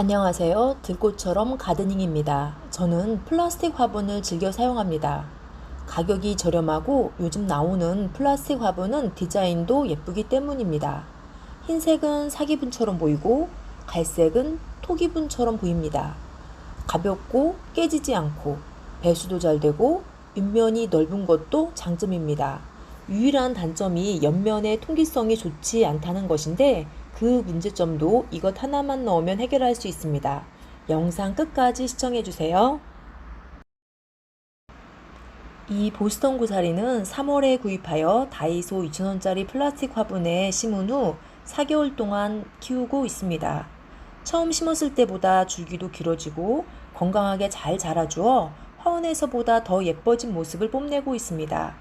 안녕하세요. 들꽃처럼 가드닝입니다. 저는 플라스틱 화분을 즐겨 사용합니다. 가격이 저렴하고 요즘 나오는 플라스틱 화분은 디자인도 예쁘기 때문입니다. 흰색은 사기분처럼 보이고 갈색은 토기분처럼 보입니다. 가볍고 깨지지 않고 배수도 잘 되고 윗면이 넓은 것도 장점입니다. 유일한 단점이 옆면의 통기성이 좋지 않다는 것인데 그 문제점도 이것 하나만 넣으면 해결할 수 있습니다. 영상 끝까지 시청해주세요. 이 보스턴 고사리는 3월에 구입하여 다이소 2,000원짜리 플라스틱 화분에 심은 후 4개월 동안 키우고 있습니다. 처음 심었을 때보다 줄기도 길어지고 건강하게 잘 자라주어 화원에서보다 더 예뻐진 모습을 뽐내고 있습니다.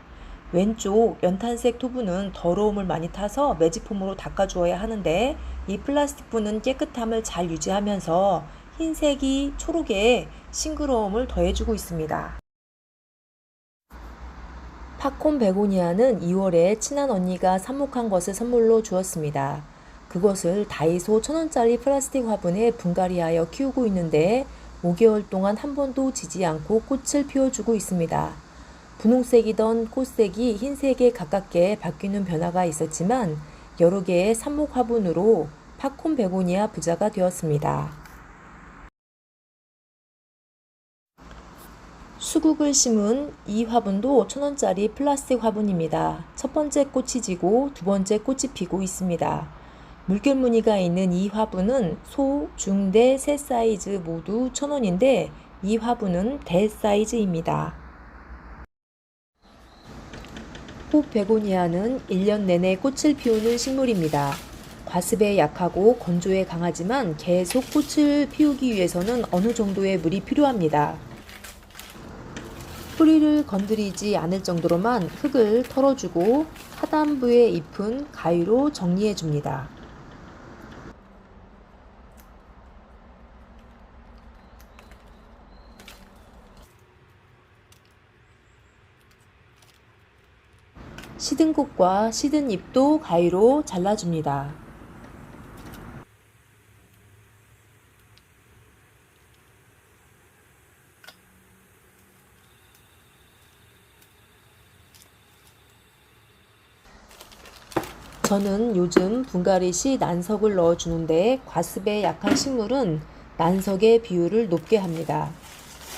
왼쪽 연탄색 토부는 더러움을 많이 타서 매직폼으로 닦아주어야 하는데 이 플라스틱 부는 깨끗함을 잘 유지하면서 흰색이 초록에 싱그러움을 더해주고 있습니다. 팝콘 베고니아는 2월에 친한 언니가 삽목한 것을 선물로 주었습니다. 그것을 다이소 1,000원짜리 플라스틱 화분에 분갈이하여 키우고 있는데 5개월 동안 한 번도 지지 않고 꽃을 피워주고 있습니다. 분홍색이던 꽃색이 흰색에 가깝게 바뀌는 변화가 있었지만 여러 개의 삽목 화분으로 팝콘 베고니아 부자가 되었습니다. 수국을 심은 이 화분도 1,000원짜리 플라스틱 화분입니다. 첫 번째 꽃이 지고 두 번째 꽃이 피고 있습니다. 물결 무늬가 있는 이 화분은 소, 중, 대 세 사이즈 모두 1,000원인데 이 화분은 대 사이즈입니다. 꽃 베고니아는 1년 내내 꽃을 피우는 식물입니다. 과습에 약하고 건조에 강하지만 계속 꽃을 피우기 위해서는 어느 정도의 물이 필요합니다. 뿌리를 건드리지 않을 정도로만 흙을 털어주고 하단부의 잎은 가위로 정리해줍니다. 시든 꽃과 시든 잎도 가위로 잘라줍니다. 저는 요즘 분갈이 시 난석을 넣어주는데 과습에 약한 식물은 난석의 비율을 높게 합니다.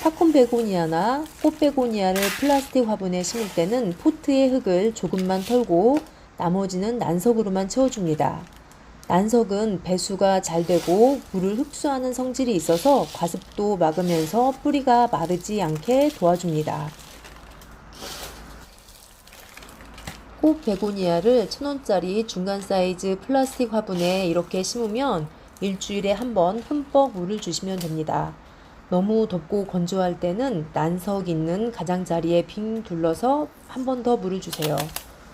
팝콘 베고니아나 꽃 베고니아를 플라스틱 화분에 심을 때는 포트의 흙을 조금만 털고 나머지는 난석으로만 채워줍니다. 난석은 배수가 잘 되고 물을 흡수하는 성질이 있어서 과습도 막으면서 뿌리가 마르지 않게 도와줍니다. 꽃 베고니아를 1,000원짜리 중간 사이즈 플라스틱 화분에 이렇게 심으면 일주일에 한 번 흠뻑 물을 주시면 됩니다. 너무 덥고 건조할 때는 난석 있는 가장자리에 빙 둘러서 한 번 더 물을 주세요.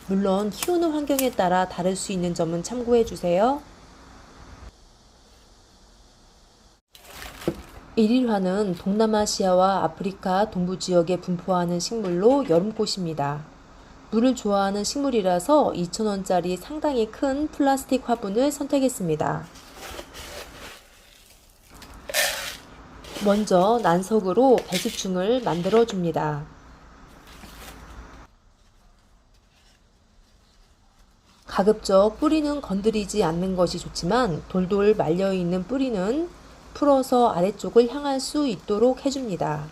물론 키우는 환경에 따라 다를 수 있는 점은 참고해 주세요. 일일화는 동남아시아와 아프리카 동부 지역에 분포하는 식물로 여름꽃입니다. 물을 좋아하는 식물이라서 2,000원짜리 상당히 큰 플라스틱 화분을 선택했습니다. 먼저 난석으로 배수충을 만들어 줍니다. 가급적 뿌리는 건드리지 않는 것이 좋지만 돌돌 말려있는 뿌리는 풀어서 아래쪽을 향할 수 있도록 해줍니다.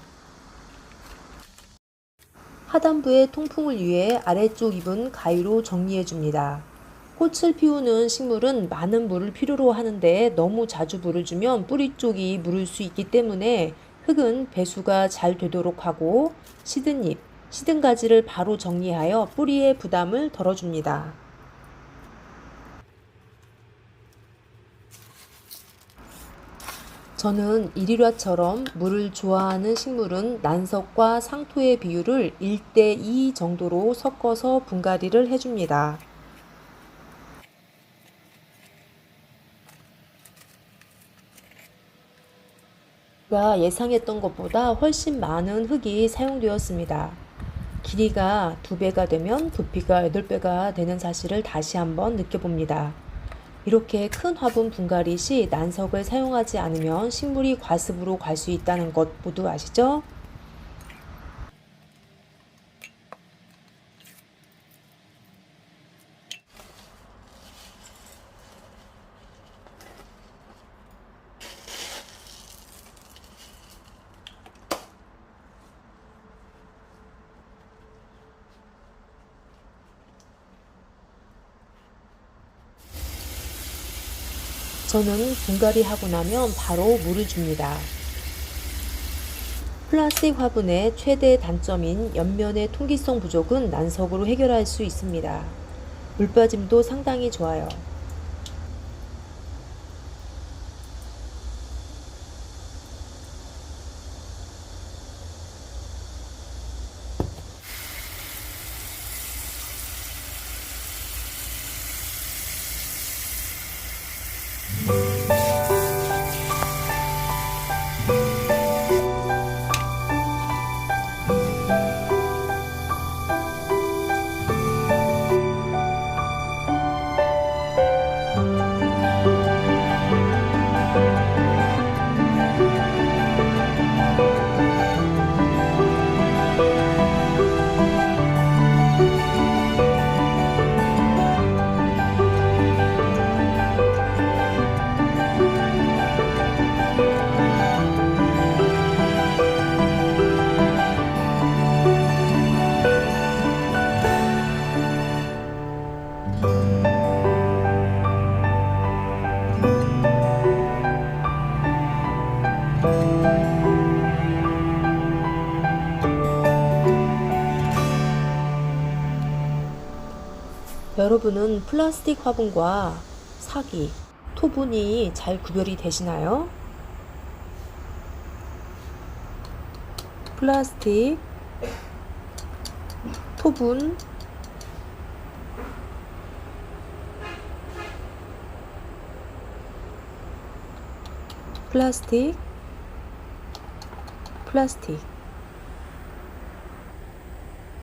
하단부의 통풍을 위해 아래쪽 잎은 가위로 정리해줍니다. 꽃을 피우는 식물은 많은 물을 필요로 하는데 너무 자주 물을 주면 뿌리 쪽이 무를 수 있기 때문에 흙은 배수가 잘 되도록 하고 시든 잎, 시든 가지를 바로 정리하여 뿌리의 부담을 덜어줍니다. 저는 일일화처럼 물을 좋아하는 식물은 난석과 상토의 비율을 1대2 정도로 섞어서 분갈이를 해줍니다. 가 예상했던 것보다 훨씬 많은 흙이 사용되었습니다. 길이가 2배가 되면 부피가 8배가 되는 사실을 다시 한번 느껴봅니다. 이렇게 큰 화분 분갈이 시 난석을 사용하지 않으면 식물이 과습으로 갈 수 있다는 것 모두 아시죠? 저는 분갈이 하고 나면 바로 물을 줍니다. 플라스틱 화분의 최대 단점인 옆면의 통기성 부족은 난석으로 해결할 수 있습니다. 물 빠짐도 상당히 좋아요. 여러분은 플라스틱 화분과 사기, 토분이 잘 구별이 되시나요? 플라스틱, 토분, 플라스틱, 플라스틱.